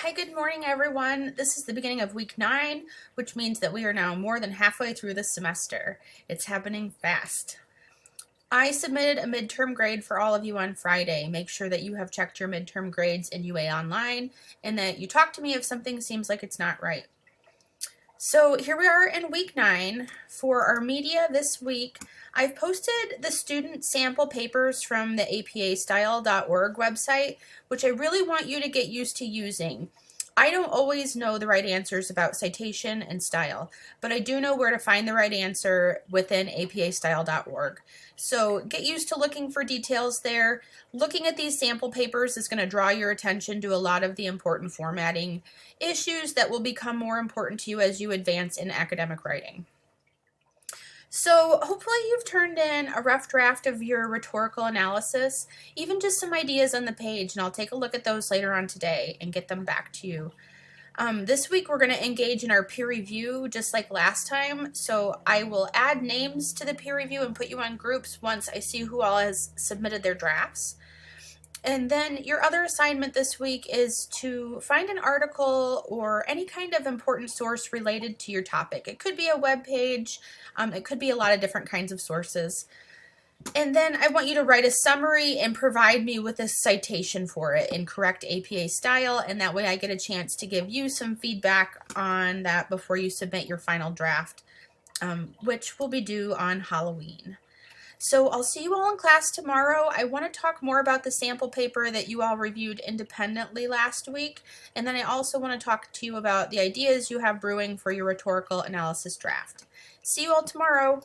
Hi, good morning, everyone. This is the beginning of week 9, which means that we are now more than halfway through the semester. It's happening fast. I submitted a midterm grade for all of you on Friday. Make sure that you have checked your midterm grades in UA Online and that you talk to me if something seems like it's not right. So here we are in week 9. For our media this week, I've posted the student sample papers from the apastyle.org website, which I really want you to get used to using. I don't always know the right answers about citation and style, but I do know where to find the right answer within apastyle.org. So get used to looking for details there. Looking at these sample papers is going to draw your attention to a lot of the important formatting issues that will become more important to you as you advance in academic writing. So hopefully you've turned in a rough draft of your rhetorical analysis, even just some ideas on the page, and I'll take a look at those later on today and get them back to you. This week we're going to engage in our peer review just like last time, so I will add names to the peer review and put you on groups once I see who all has submitted their drafts. And then your other assignment this week is to find an article or any kind of important source related to your topic. It could be a web page, it could be a lot of different kinds of sources. And then I want you to write a summary and provide me with a citation for it in correct APA style, and that way I get a chance to give you some feedback on that before you submit your final draft, which will be due on Halloween. So I'll see you all in class tomorrow. I want to talk more about the sample paper that you all reviewed independently last week, and then I also want to talk to you about the ideas you have brewing for your rhetorical analysis draft. See you all tomorrow.